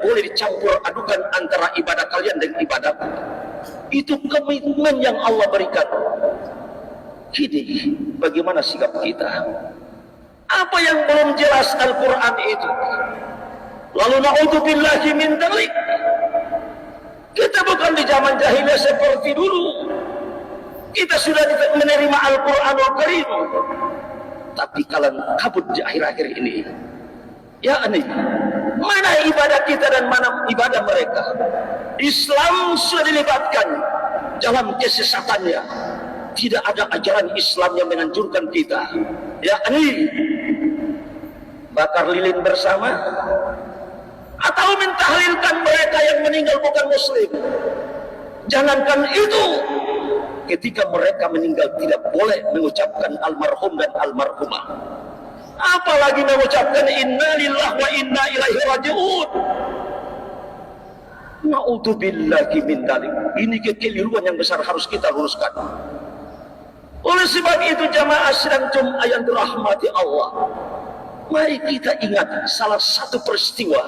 boleh dicampur adukan antara ibadah kalian dengan ibadah. Itu komitmen yang Allah berikan. Kini bagaimana sikap kita? Apa yang belum jelas Al-Quran itu? Lalu na'udzubillahi min dzalik. Kita bukan di zaman jahiliyah seperti dulu. Kita sudah menerima Al-Quranul Karim. Tapi kalian kabut di akhir-akhir ini. Ya aneh. Mana ibadah kita dan mana ibadah mereka? Islam sudah dilibatkan dalam kesesatannya. Tidak ada ajaran Islam yang menganjurkan kita. Ya aneh. Bakar lilin bersama. Atau mentahlilkan mereka yang meninggal bukan muslim. Jangankan itu, ketika mereka meninggal tidak boleh mengucapkan almarhum dan almarhumah, apalagi mengucapkan inna lillahi wa inna ilaihi raji'un. Na'udzubillahi min dzalik. Ini kekeliruan yang besar, harus kita luruskan. Oleh sebab itu jamaah sidang Jumat yang dirahmati Allah, mari kita ingat salah satu peristiwa,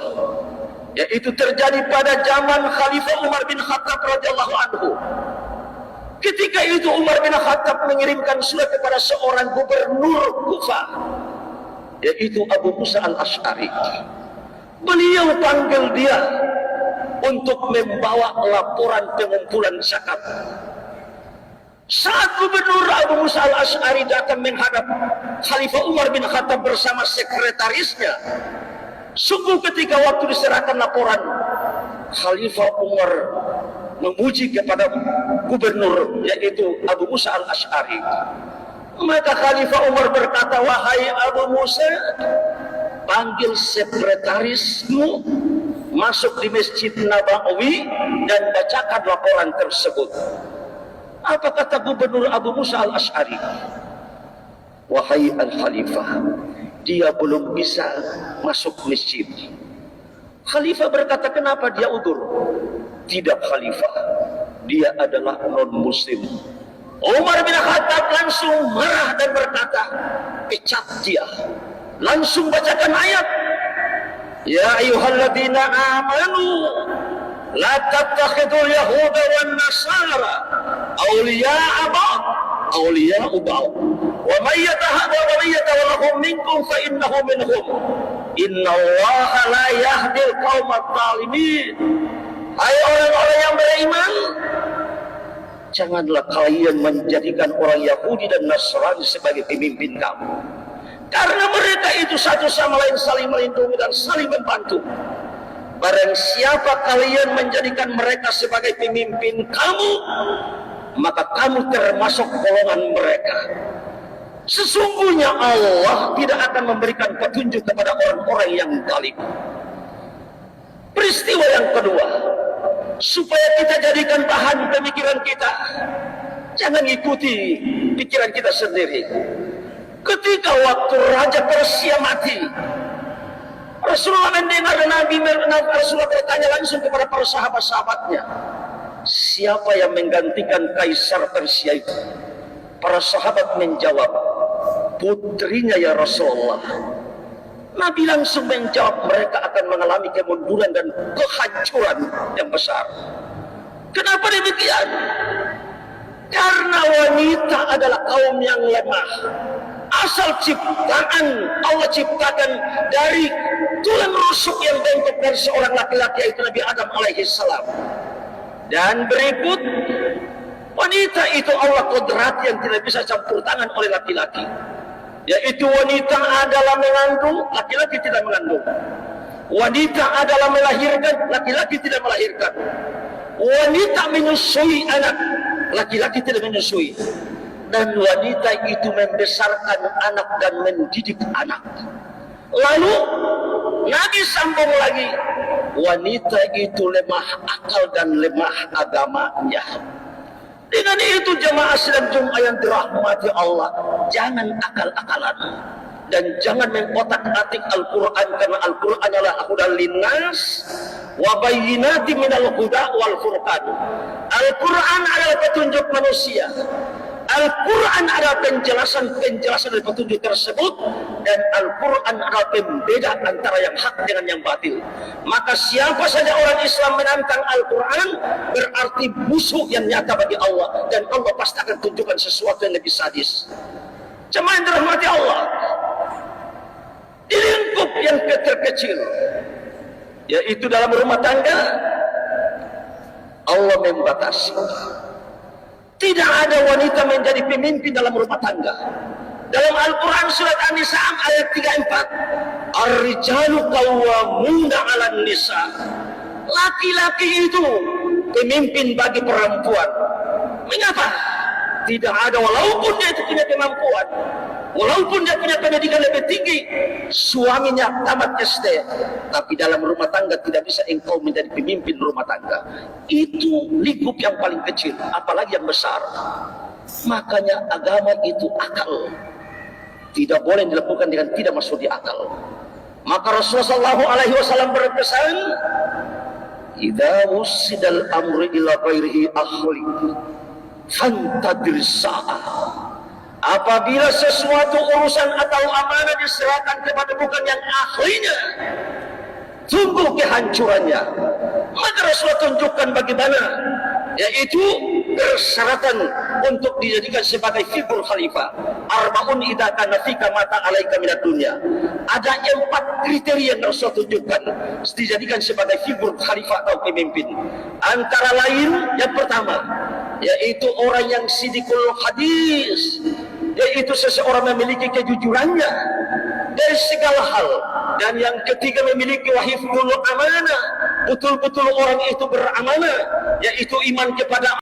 yaitu terjadi pada zaman Khalifah Umar bin Khattab radhiyallahu anhu. Ketika itu Umar bin Khattab mengirimkan surat kepada seorang gubernur Kufah, yaitu Abu Musa al-Asy'ari. Beliau panggil dia untuk membawa laporan pengumpulan zakat. Saat gubernur Abu Musa al-Asy'ari datang menghadap Khalifah Umar bin Khattab bersama sekretarisnya, sungguh ketika waktu diserahkan laporan, Khalifah Umar memuji kepada gubernur, yaitu Abu Musa al-Asy'ari. Maka Khalifah Umar berkata, wahai Abu Musa, panggil sekretarismu masuk di Masjid Nabawi dan bacakan laporan tersebut. Apa kata gubernur Abu Musa al-Asy'ari? Wahai al-Khalifah, dia belum bisa masuk masjid. Khalifah berkata, kenapa dia udur? Tidak Khalifah, dia adalah non-muslim. Umar bin Khattab langsung marah dan berkata, pecat dia. Langsung bacakan ayat, ya ayyuhalladzina amanu la tattakhidul yahuda wan nasara awliya'a ba'd awliya'u ba'd wa may yatawallahum minkum fa innahu minhum innallaha la yahdil qaumat zalimin. Hai orang-orang yang beriman, janganlah kalian menjadikan orang Yahudi dan Nasrani sebagai pemimpin kamu, karena mereka itu satu sama lain saling melindungi dan saling membantu. Barang siapa kalian menjadikan mereka sebagai pemimpin kamu, maka kamu termasuk golongan mereka. Sesungguhnya Allah tidak akan memberikan petunjuk kepada orang-orang yang zalim. Peristiwa yang kedua, supaya kita jadikan bahan pemikiran kita, jangan ikuti pikiran kita sendiri. Ketika waktu Raja Persia mati, Rasulullah mendengar Rasulullah bertanya langsung kepada para sahabat-sahabatnya, siapa yang menggantikan Kaisar Persia itu? Para sahabat menjawab, putrinya ya Rasulullah. Nabi langsung menjawab, mereka akan mengalami kemunduran dan kehancuran yang besar. Kenapa demikian? Karena wanita adalah kaum yang lemah. Asal ciptaan Allah ciptakan dari tulang rusuk yang bengkok dari seorang laki-laki, yaitu Nabi Adam alaihissalam. Dan berikut, wanita itu Allah kodrat yang tidak bisa campur tangan oleh laki-laki, yaitu wanita adalah mengandung, laki-laki tidak mengandung. Wanita adalah melahirkan, laki-laki tidak melahirkan. Wanita menyusui anak, laki-laki tidak menyusui. Dan wanita itu membesarkan anak dan mendidik anak. Lalu Nabi sambung lagi, wanita itu lemah akal dan lemah agamanya. Dengan itu jemaah sidang Jumat yang dirahmati Allah, jangan akal-akalan dan jangan mengotak-atik Al-Quran, karena Al-Quran adalah hudan linnas wa bayyinatin minal huda wal furqan. Al-Quran adalah petunjuk manusia. Al-Quran adalah penjelasan dari petunjuk tersebut, dan Al-Quran adalah pembeda antara yang hak dengan yang batil. Maka siapa saja orang Islam menantang Al-Quran berarti musuh yang nyata bagi Allah, dan Allah pasti akan tunjukkan sesuatu yang lebih sadis. Jemaah yang dirahmati Allah, di lingkup yang terkecil, yaitu dalam rumah tangga, Allah membatasi. Tidak ada wanita menjadi pemimpin dalam rumah tangga. Dalam Al-Quran surat An-Nisa ayat 34, Ar-rijalu qawwamuna 'alan nisa. Laki-laki itu pemimpin bagi perempuan. Mengapa? Tidak ada, walaupun dia itu punya kemampuan, walaupun dia punya pendidikan lebih tinggi, suaminya tamat SD, tapi dalam rumah tangga tidak bisa engkau menjadi pemimpin rumah tangga. Itu lingkup yang paling kecil, apalagi yang besar. Makanya agama itu akal, tidak boleh dilakukan dengan tidak masuk di akal. Maka Rasulullah SAW berpesan, idza wusidal amru ila ghairihi ahli fantadir sa'ah. Apabila sesuatu urusan atau amanah diserahkan kepada bukan yang ahlinya, tunggu kehancurannya. Maka Rasulullah tunjukkan bagaimana, yaitu persyaratan untuk dijadikan sebagai figur khalifah. Arba'un idza kana fika mata alaika minad dunya. Ada 4 kriteria yang Rasulullah tunjukkan dijadikan sebagai figur khalifah atau pemimpin. Antara lain, yang pertama, yaitu orang yang sidikul hadis, yaitu seseorang memiliki kejujurannya dari segala hal. Dan yang ketiga, memiliki wahifdul amanah, betul-betul orang itu beramanah, yaitu iman kepada